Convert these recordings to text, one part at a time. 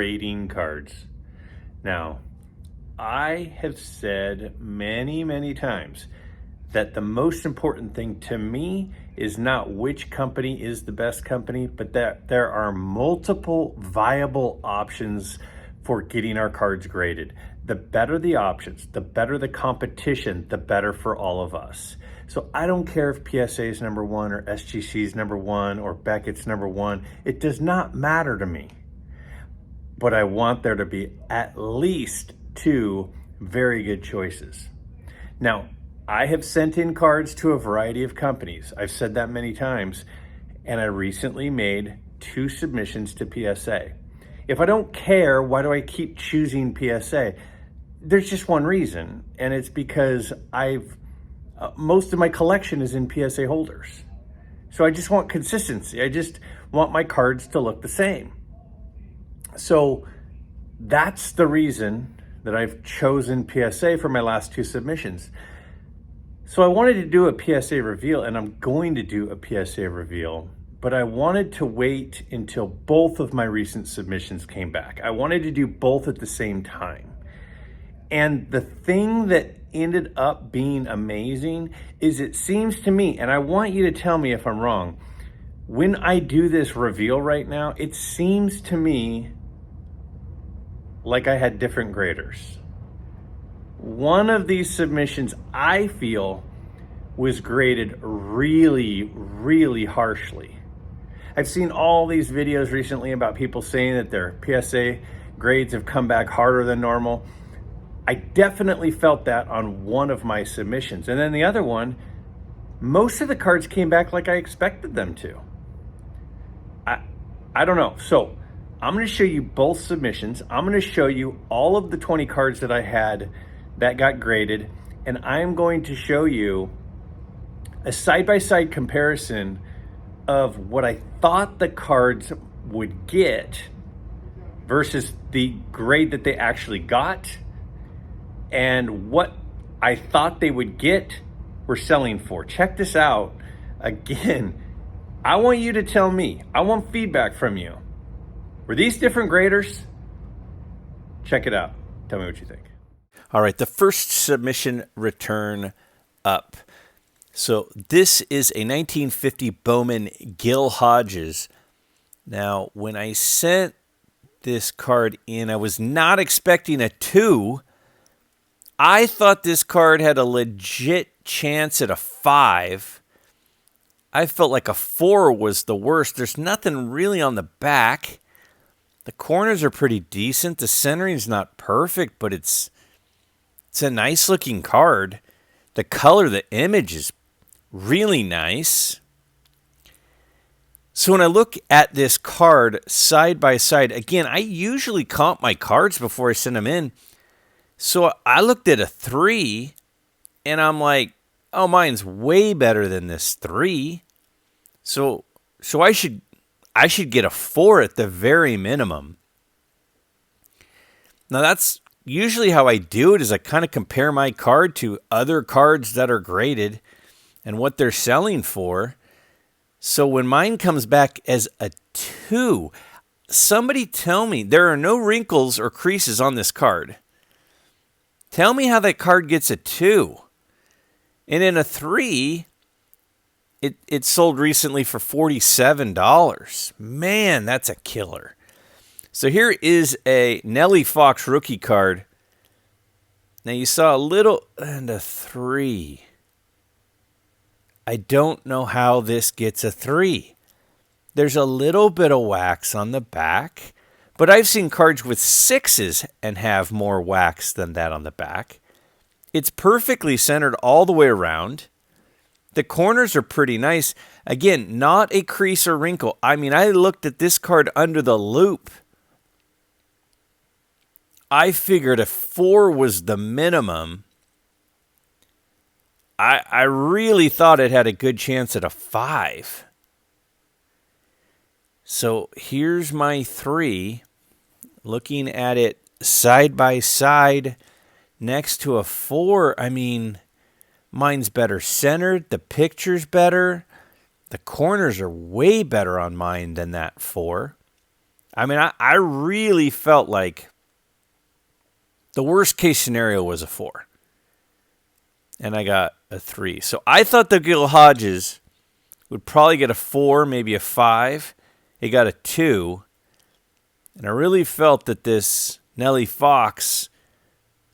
grading cards. Now, I have said many, many times that the most important thing to me is not which company is the best company, but that there are multiple viable options for getting our cards graded. The better the options, the better the competition, the better for all of us. So I don't care if PSA is number one or SGC is number one or Beckett's number one. It does not matter to me. But I want there to be at least two very good choices. Now, I have sent in cards to a variety of companies. I've said that many times, and I recently made 2 submissions to PSA. If I don't care, why do I keep choosing PSA? There's just one reason, and it's because most of my collection is in PSA holders. So I just want consistency. I just want my cards to look the same. So that's the reason that I've chosen PSA for my last 2 submissions. So I wanted to do a PSA reveal, and I'm going to do a PSA reveal, but I wanted to wait until both of my recent submissions came back. I wanted to do both at the same time. And the thing that ended up being amazing is it seems to me, and I want you to tell me if I'm wrong, when I do this reveal right now, it seems to me like I had different graders. One of these submissions, I feel, was graded really, really harshly. I've seen all these videos recently about people saying that their PSA grades have come back harder than normal. I definitely felt that on one of my submissions. And then the other one, most of the cards came back like I expected them to. I don't know. So I'm going to show you both submissions. I'm going to show you all of the 20 cards that I had that got graded, and I'm going to show you a side-by-side comparison of what I thought the cards would get versus the grade that they actually got, and what I thought they would get we're selling for. Check this out. Again, I want you to tell me. I want feedback from you. Were these different graders? Check it out. Tell me what you think. All right, the first submission return up. So this is a 1950 Bowman Gil Hodges. Now, when I sent this card in, I was not expecting a 2. I thought this card had a legit chance at a 5. I felt like a 4 was the worst. There's nothing really on the back. The corners are pretty decent. The centering's not perfect, but it's a nice looking card. The color, the image is really nice. So when I look at this card side by side, again, I usually comp my cards before I send them in. So I looked at a 3, and I'm like, oh, mine's way better than this 3. So I should get a 4 at the very minimum. Now that's usually how I do it, is I kind of compare my card to other cards that are graded and what they're selling for. So when mine comes back as a 2, somebody tell me there are no wrinkles or creases on this card. Tell me how that card gets a 2. And in a 3, it sold recently for $47. Man, that's a killer. So here is a Nellie Fox rookie card. Now you saw a little and a 3. I don't know how this gets a 3. There's a little bit of wax on the back, but I've seen cards with 6s and have more wax than that on the back. It's perfectly centered all the way around. The corners are pretty nice. Again, not a crease or wrinkle. I mean, I looked at this card under the loop. I figured a 4 was the minimum. I really thought it had a good chance at a 5. So here's my 3. Looking at it side by side next to a 4, I mean, mine's better centered. The picture's better. The corners are way better on mine than that 4. I mean, I really felt like the worst case scenario was a 4. And I got a 3. So I thought the Gil Hodges would probably get a 4, maybe a 5. It got a 2. And I really felt that this Nellie Fox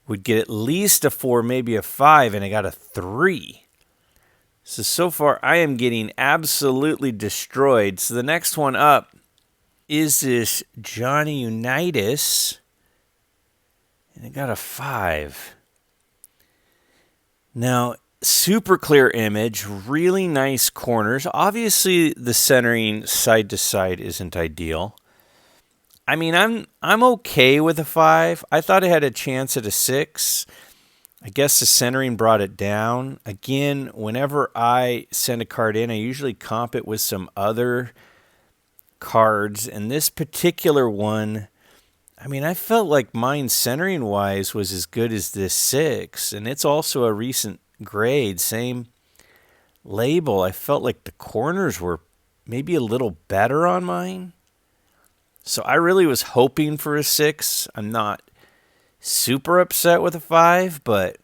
would get at least a 4, maybe a 5, and I got a 3. So far I am getting absolutely destroyed. So the next one up is this Johnny Unitas, and I got a 5. Now, super clear image, really nice corners. Obviously, the centering side to side isn't ideal. I mean, I'm okay with a 5. I thought it had a chance at a 6. I guess the centering brought it down. Again, whenever I send a card in, I usually comp it with some other cards. And this particular one, I mean, I felt like mine centering-wise was as good as this 6. And it's also a recent grade, same label. I felt like the corners were maybe a little better on mine. So I really was hoping for a 6. I'm not super upset with a 5, but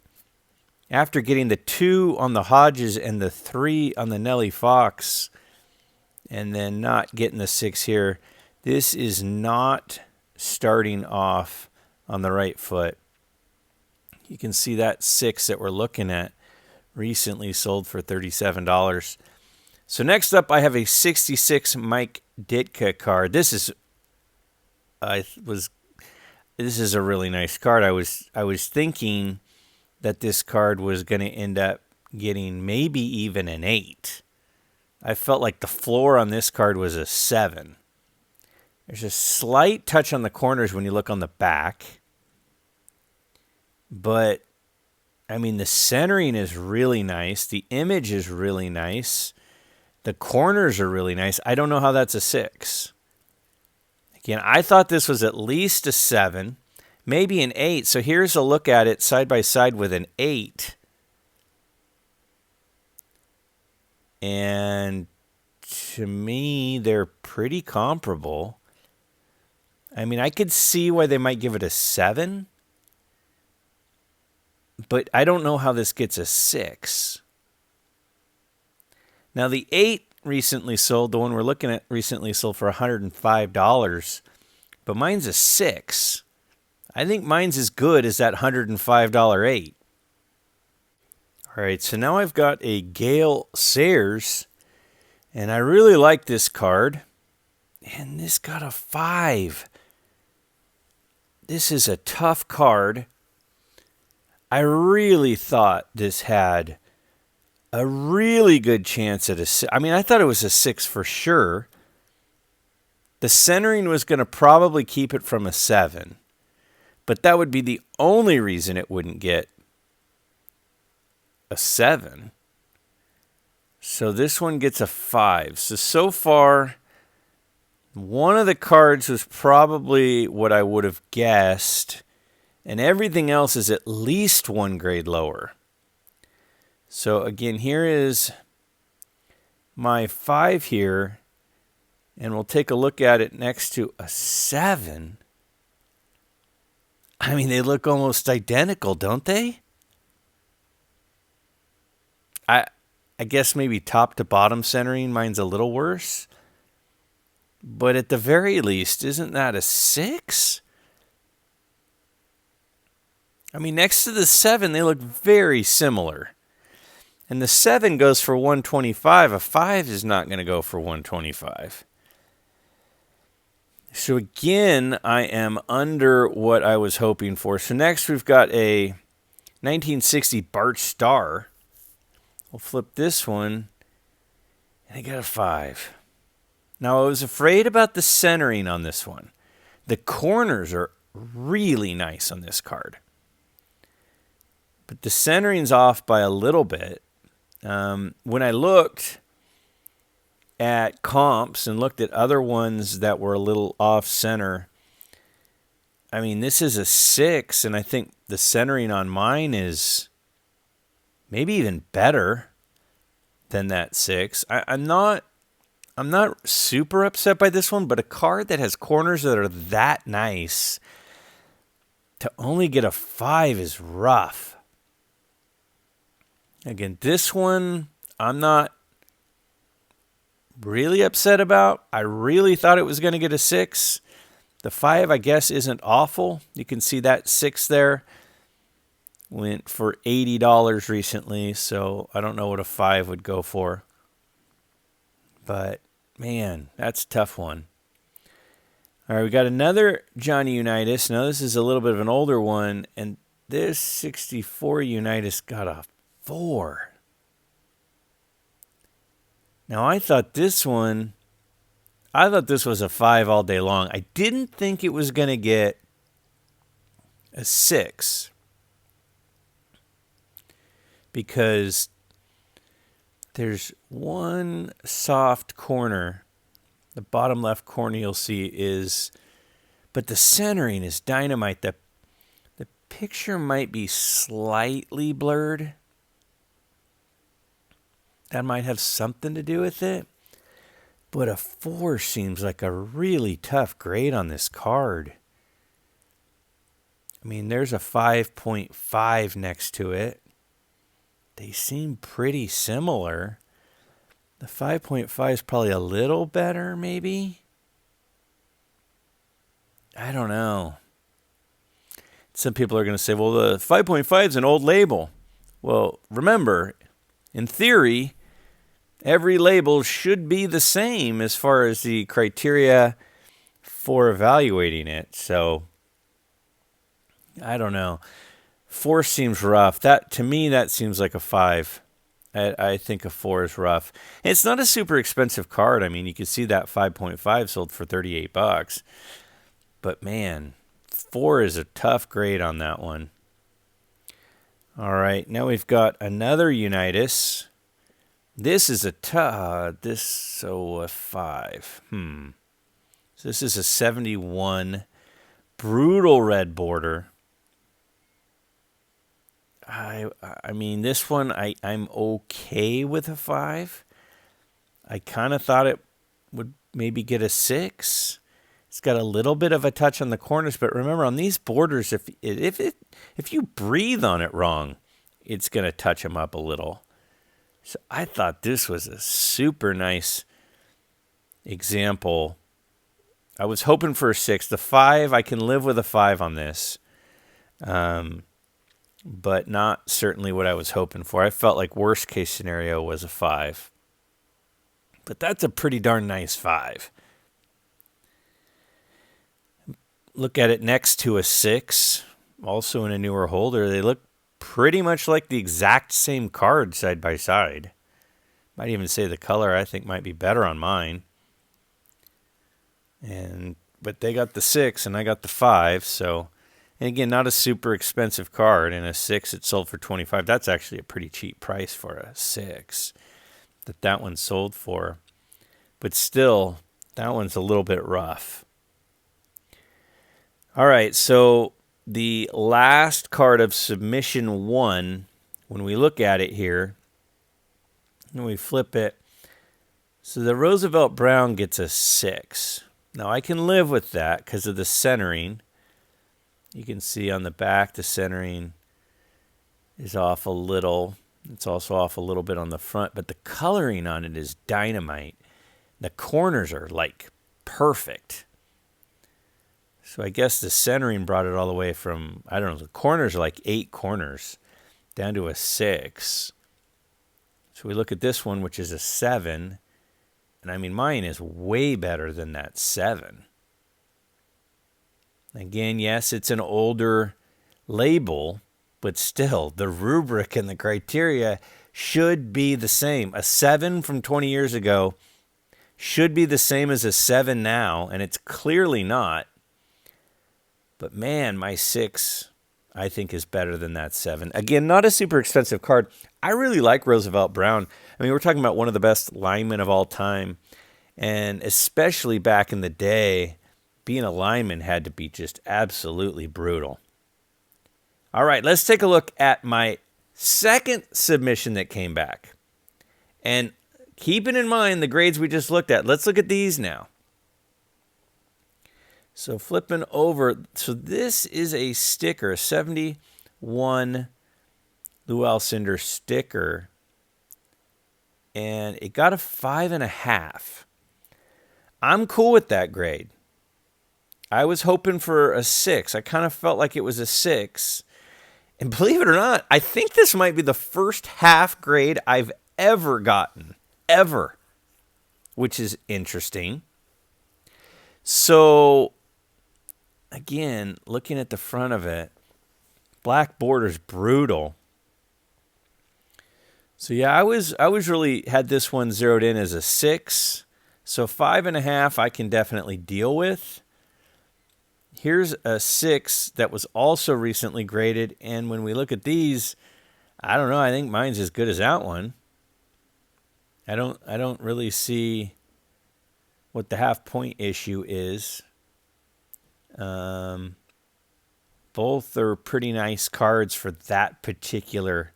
after getting the 2 on the Hodges and the 3 on the Nellie Fox, and then not getting the 6 here, this is not starting off on the right foot. You can see that 6 that we're looking at recently sold for $37. So next up, I have a 66 Mike Ditka card. This is a really nice card. I was thinking that this card was going to end up getting maybe even an 8. I felt like the floor on this card was a 7. There's a slight touch on the corners when you look on the back. But, I mean, the centering is really nice. The image is really nice. The corners are really nice. I don't know how that's a 6. Again, I thought this was at least a 7, maybe an 8. So here's a look at it side by side with an 8. And to me, they're pretty comparable. I mean, I could see why they might give it a 7. But I don't know how this gets a 6. Now, the 8 recently sold, the one we're looking at recently sold for $105. But mine's a 6. I think mine's as good as that $105 8. All right, so now I've got a Gale Sayers, and I really like this card. And this got a 5. This is a tough card. I really thought this had a really good chance at a 6. I mean, I thought it was a 6 for sure. The centering was going to probably keep it from a 7. But that would be the only reason it wouldn't get a 7. So this one gets a 5. So far, one of the cards was probably what I would have guessed, and everything else is at least one grade lower. So again, here is my 5 here, and we'll take a look at it next to a 7. I mean, they look almost identical, don't they? I guess maybe top to bottom centering, mine's a little worse. But at the very least, isn't that a 6? I mean, next to the 7, they look very similar. And the 7 goes for $125. A 5 is not going to go for $125. So again, I am under what I was hoping for. So next we've got a 1960 Bart Starr. We'll flip this one, and I got a 5. Now, I was afraid about the centering on this one. The corners are really nice on this card. But the centering's off by a little bit. When I looked at comps and looked at other ones that were a little off center, I mean, this is a 6, and I think the centering on mine is maybe even better than that 6. I'm not I'm not super upset by this one, but a card that has corners that are that nice, to only get a 5 is rough. Again, this one I'm not really upset about. I really thought it was going to get a 6. The 5, I guess, isn't awful. You can see that 6 there went for $80 recently, so I don't know what a 5 would go for. But, man, that's a tough one. All right, we got another Johnny Unitas. Now, this is a little bit of an older one, and this 64 Unitas got a 4. Now, I thought this was a 5 all day long. I didn't think it was going to get a 6 because there's one soft corner. The bottom left corner you'll see is, but the centering is dynamite. The picture might be slightly blurred. That might have something to do with it. But a 4 seems like a really tough grade on this card. I mean, there's a 5.5 next to it. They seem pretty similar. The 5.5 is probably a little better, maybe. I don't know. Some people are going to say, well, the 5.5 is an old label. Well, remember, in theory, every label should be the same as far as the criteria for evaluating it. So, I don't know. 4 seems rough. To me, that seems like a 5. I think a 4 is rough. And it's not a super expensive card. I mean, you can see that 5.5 sold for $38. But man, 4 is a tough grade on that one. All right, now we've got another Unitas. This is a 5. So this is a 71 brutal red border. I mean, this one, I'm okay with a 5. I kind of thought it would maybe get a 6. It's got a little bit of a touch on the corners, but remember, on these borders, if you breathe on it wrong, it's going to touch them up a little. So I thought this was a super nice example. I was hoping for a 6. The 5, I can live with a 5 on this. But not certainly what I was hoping for. I felt like worst case scenario was a 5. But that's a pretty darn nice 5. Look at it next to a 6, also in a newer holder. They look pretty much like the exact same card side by side. Might even say the color I think might be better on mine. But they got the 6 and I got the 5, so... And again, not a super expensive card. In a 6, it sold for $25. That's actually a pretty cheap price for a 6 that one sold for. But still, that one's a little bit rough. All right, so the last card of submission 1, when we look at it here, and we flip it, so the Roosevelt Brown gets a 6. Now, I can live with that because of the centering. You can see on the back the centering is off a little. It's also off a little bit on the front, but the coloring on it is dynamite. The corners are like perfect. So I guess the centering brought it all the way from, I don't know, the corners are like 8 corners down to a 6. So we look at this one, which is a 7. And I mean, mine is way better than that 7. Again, yes, it's an older label, but still, the rubric and the criteria should be the same. A 7 from 20 years ago should be the same as a 7 now, and it's clearly not. But man, my 6, I think, is better than that 7. Again, not a super expensive card. I really like Roosevelt Brown. I mean, we're talking about one of the best linemen of all time, and especially back in the day, being a lineman had to be just absolutely brutal. All right, let's take a look at my second submission that came back. And keeping in mind the grades we just looked at, let's look at these now. So flipping over, so this is a sticker, a 71 Lou Alcindor sticker, and it got a 5.5. I'm cool with that grade. I was hoping for a 6. I kind of felt like it was a 6. And believe it or not, I think this might be the first half grade I've ever gotten. Ever. Which is interesting. So, again, looking at the front of it, black border's brutal. So yeah, I was really had this one zeroed in as a 6. So 5.5 I can definitely deal with. Here's a 6 that was also recently graded, and when we look at these, I don't know, I think mine's as good as that one. I don't really see what the half point issue is. Both are pretty nice cards for that particular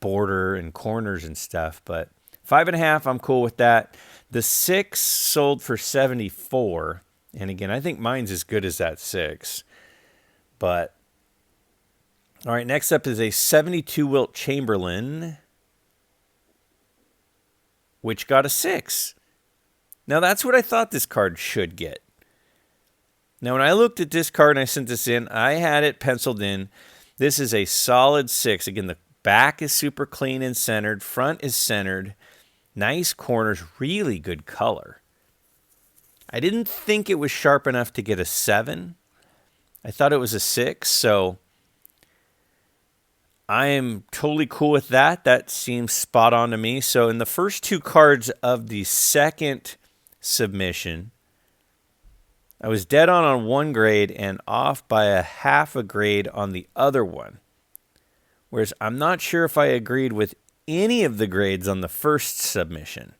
border and corners and stuff, but 5.5, I'm cool with that. The 6 sold for $74, and again, I think mine's as good as that 6. But all right, next up is a 72 Wilt Chamberlain, which got a 6. Now that's what I thought this card should get. Now when I looked at this card and I sent this in, I had it penciled in. This is a solid 6. Again, the back is super clean and centered. Front is centered. Nice corners. Really good color. I didn't think it was sharp enough to get a 7. I thought it was a 6. So I am totally cool with that. That seems spot on to me. So in the first 2 cards of the second submission, I was dead on one grade and off by a half a grade on the other one. Whereas I'm not sure if I agreed with any of the grades on the first submission.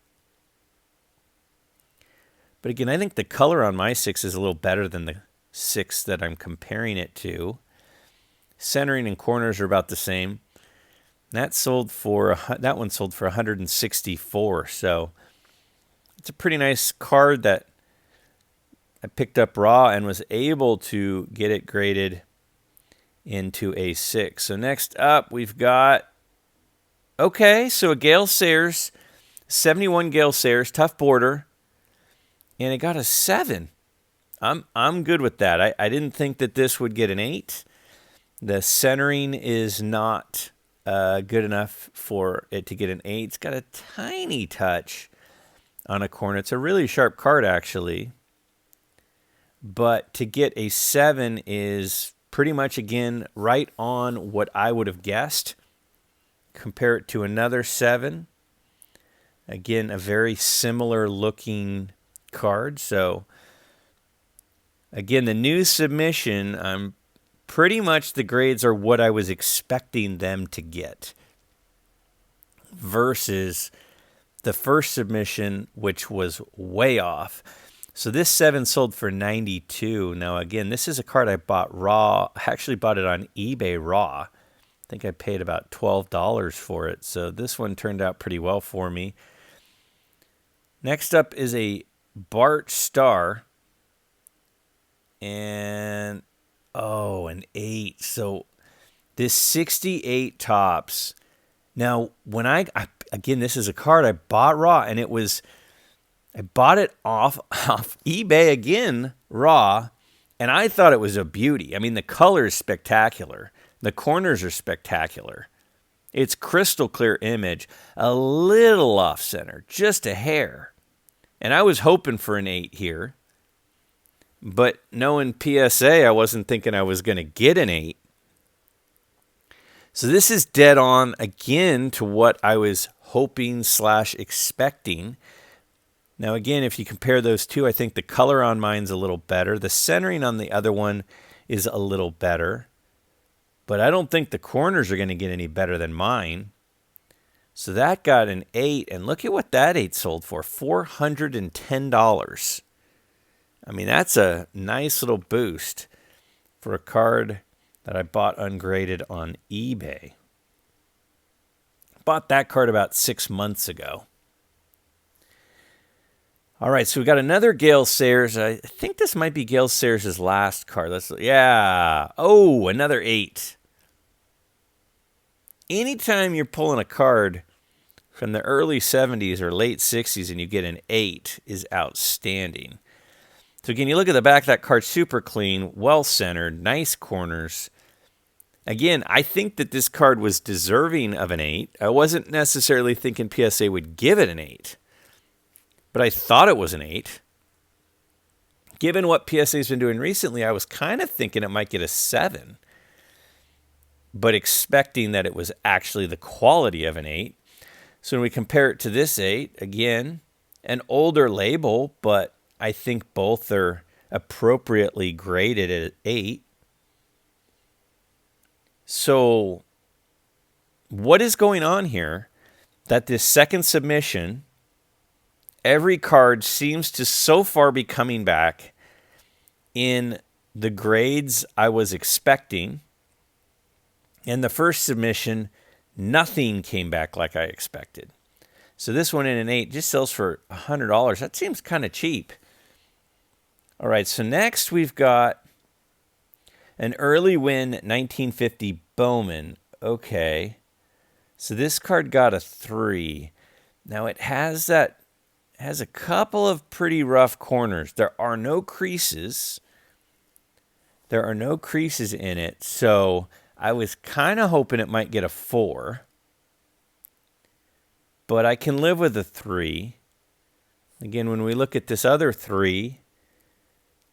But again, I think the color on my 6 is a little better than the 6 that I'm comparing it to. Centering and corners are about the same. That one sold for $164. So it's a pretty nice card that I picked up raw and was able to get it graded into a 6. So next up, we've got, okay, so a Gale Sayers, 71 Gale Sayers, tough border, and it got a 7. I'm good with that. I didn't think that this would get an 8. The centering is not good enough for it to get an 8. It's got a tiny touch on a corner. It's a really sharp card, actually. But to get a 7 is pretty much, again, right on what I would have guessed. Compare it to another 7. Again, a very similar looking card. So, again, the new submission, pretty much the grades are what I was expecting them to get. Versus the first submission, which was way off. So this 7 sold for $92. Now, again, this is a card I bought raw. I actually bought it on eBay raw. I think I paid about $12 for it. So this one turned out pretty well for me. Next up is a Bart Starr. And, an 8. So this 68 Topps. Now, when again, this is a card I bought raw, and I bought it off eBay again, raw, and I thought it was a beauty. I mean, the color is spectacular. The corners are spectacular. It's crystal clear image, a little off center, just a hair. And I was hoping for an 8 here. But knowing PSA, I wasn't thinking I was going to get an 8. So this is dead on again to what I was hoping / expecting. Now, again, if you compare those two, I think the color on mine's a little better. The centering on the other one is a little better. But I don't think the corners are going to get any better than mine. So that got an 8. And look at what that 8 sold for, $410. I mean, that's a nice little boost for a card that I bought ungraded on eBay. Bought that card about 6 months ago. All right, so we got another Gale Sayers. I think this might be Gale Sayers' last card. Yeah. Oh, another 8. Anytime you're pulling a card from the early 70s or late 60s and you get an 8 is outstanding. So again, you look at the back of that card, super clean, well-centered, nice corners. Again, I think that this card was deserving of an 8. I wasn't necessarily thinking PSA would give it an 8, but I thought it was an 8. Given what PSA's been doing recently, I was kind of thinking it might get a 7, but expecting that it was actually the quality of an 8. So when we compare it to this 8, again, an older label, but I think both are appropriately graded at 8. So what is going on here that this second submission, every card seems to so far be coming back in the grades I was expecting. And the first submission, nothing came back like I expected. So this one in an 8 just sells for $100. That seems kind of cheap. All right, so next we've got an early win 1950 Bowman. Okay. So this card got a 3. Now it has a couple of pretty rough corners. There are no creases. There are no creases in it. So I was kind of hoping it might get a 4. But I can live with a 3. Again, when we look at this other 3,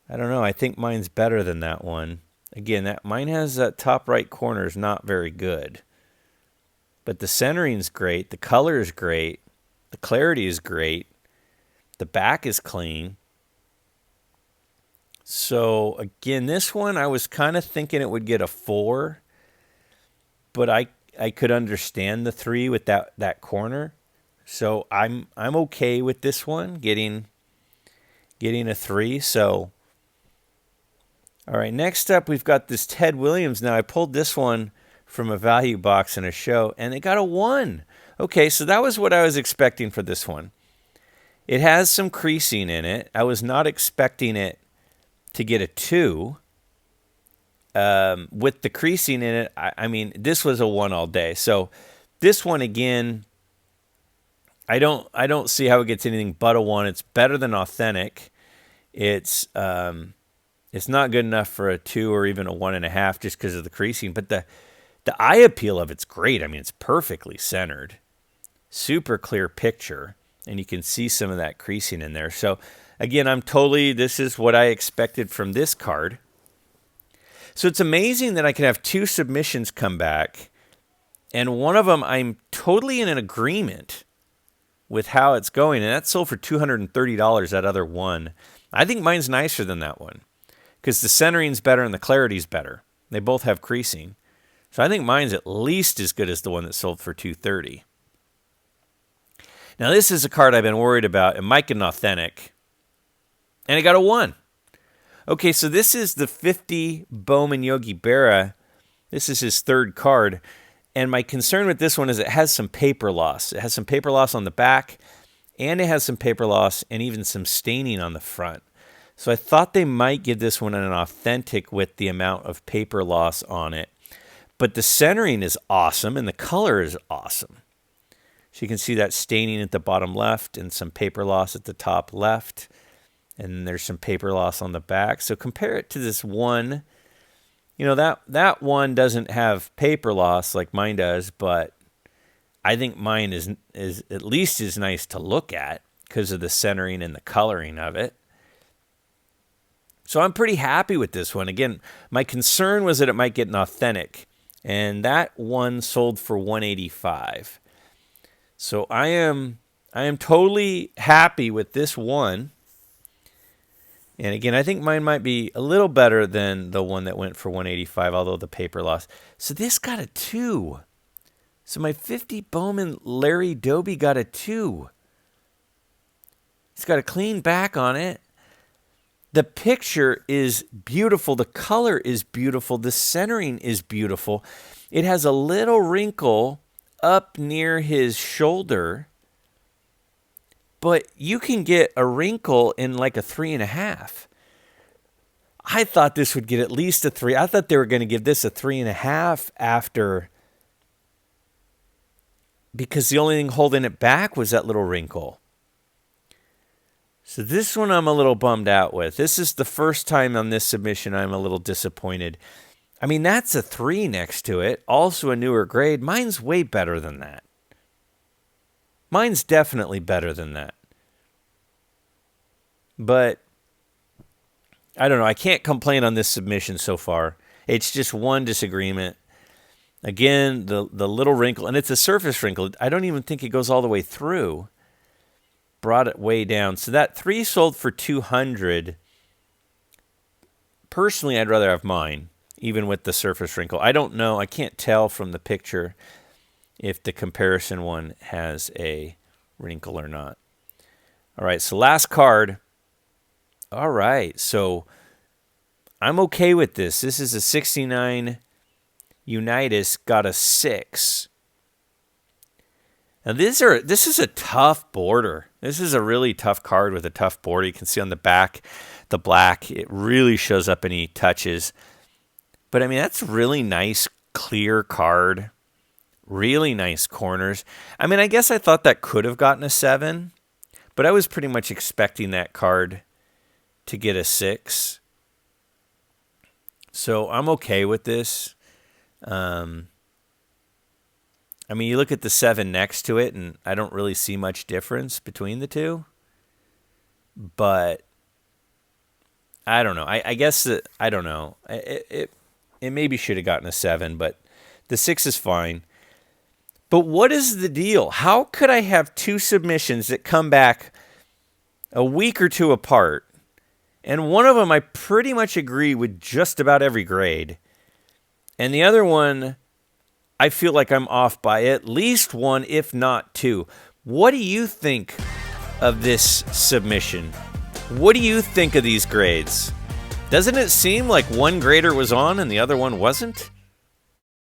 I don't know. I think mine's better than that one. Again, mine has that top right corner is not very good. But the centering's great. The color is great. The clarity is great. The back is clean. So, again, this one I was kind of thinking it would get a 4. But I could understand the 3 with that corner. So I'm okay with this one getting a 3. So, all right, next up we've got this Ted Williams. Now I pulled this one from a value box in a show, and it got a 1. Okay, so that was what I was expecting for this one. It has some creasing in it. I was not expecting it to get a 2. With the creasing in it, I mean, this was a 1 all day. So this one, again, I don't see how it gets anything but a 1. It's better than authentic. It's not good enough for a 2 or even a 1.5 just because of the creasing. But the eye appeal of it's great. I mean, it's perfectly centered. Super clear picture. And you can see some of that creasing in there. So, again, this is what I expected from this card. So it's amazing that I can have 2 submissions come back. And one of them I'm totally in an agreement with how it's going. And that sold for $230, that other one. I think mine's nicer than that one. Because the centering's better and the clarity's better. They both have creasing. So I think mine's at least as good as the one that sold for $230. Now this is a card I've been worried about. It might get an authentic. And it got a 1. Okay, so this is the 50 Bowman Yogi Berra. This is his 3rd card. And my concern with this one is it has some paper loss. It has some paper loss on the back. And it has some paper loss and even some staining on the front. So I thought they might give this one an authentic with the amount of paper loss on it. But the centering is awesome and the color is awesome. So you can see that staining at the bottom left and some paper loss at the top left. And there's some paper loss on the back. So compare it to this one. You know, that one doesn't have paper loss like mine does, but I think mine is at least as nice to look at because of the centering and the coloring of it. So I'm pretty happy with this one. Again, my concern was that it might get an authentic, and that one sold for $185. So I am totally happy with this one. And again, I think mine might be a little better than the one that went for $185, although the paper loss. So this got a 2. So my 50 Bowman Larry Doby got a 2. It's got a clean back on it. The picture is beautiful. The color is beautiful. The centering is beautiful. It has a little wrinkle up near his shoulder but you can get a wrinkle in like a 3.5. I thought this would get at least a 3. I thought they were going to give this a 3.5 after, because the only thing holding it back was that little wrinkle. So this one I'm a little bummed out with. This is the first time on this submission I'm a little disappointed. I mean, that's a 3 next to it. Also a newer grade. Mine's way better than that. Mine's definitely better than that. But I don't know. I can't complain on this submission so far. It's just one disagreement. Again, the little wrinkle, and it's a surface wrinkle. I don't even think it goes all the way through. Brought it way down. So that 3 sold for $200. Personally, I'd rather have mine, even with the surface wrinkle. I don't know. I can't tell from the picture if the comparison one has a wrinkle or not. All right, so last card. All right, so I'm okay with this. This is a 69 Unitas, got a 6. Now this is a tough border. This is a really tough card with a tough border. You can see on the back, the black, it really shows up any touches. But I mean, that's a really nice, clear card. Really nice corners. I mean, I guess I thought that could have gotten a 7, but I was pretty much expecting that card to get a 6. So I'm okay with this. I mean, you look at the 7 next to it, and I don't really see much difference between the two. But I don't know. I guess that, I don't know. It maybe should have gotten a 7, but the 6 is fine. But what is the deal? How could I have 2 submissions that come back a week or 2 apart, and one of them I pretty much agree with just about every grade, and the other one I feel like I'm off by at least 1, if not 2. What do you think of this submission? What do you think of these grades? Doesn't it seem like one grader was on and the other one wasn't?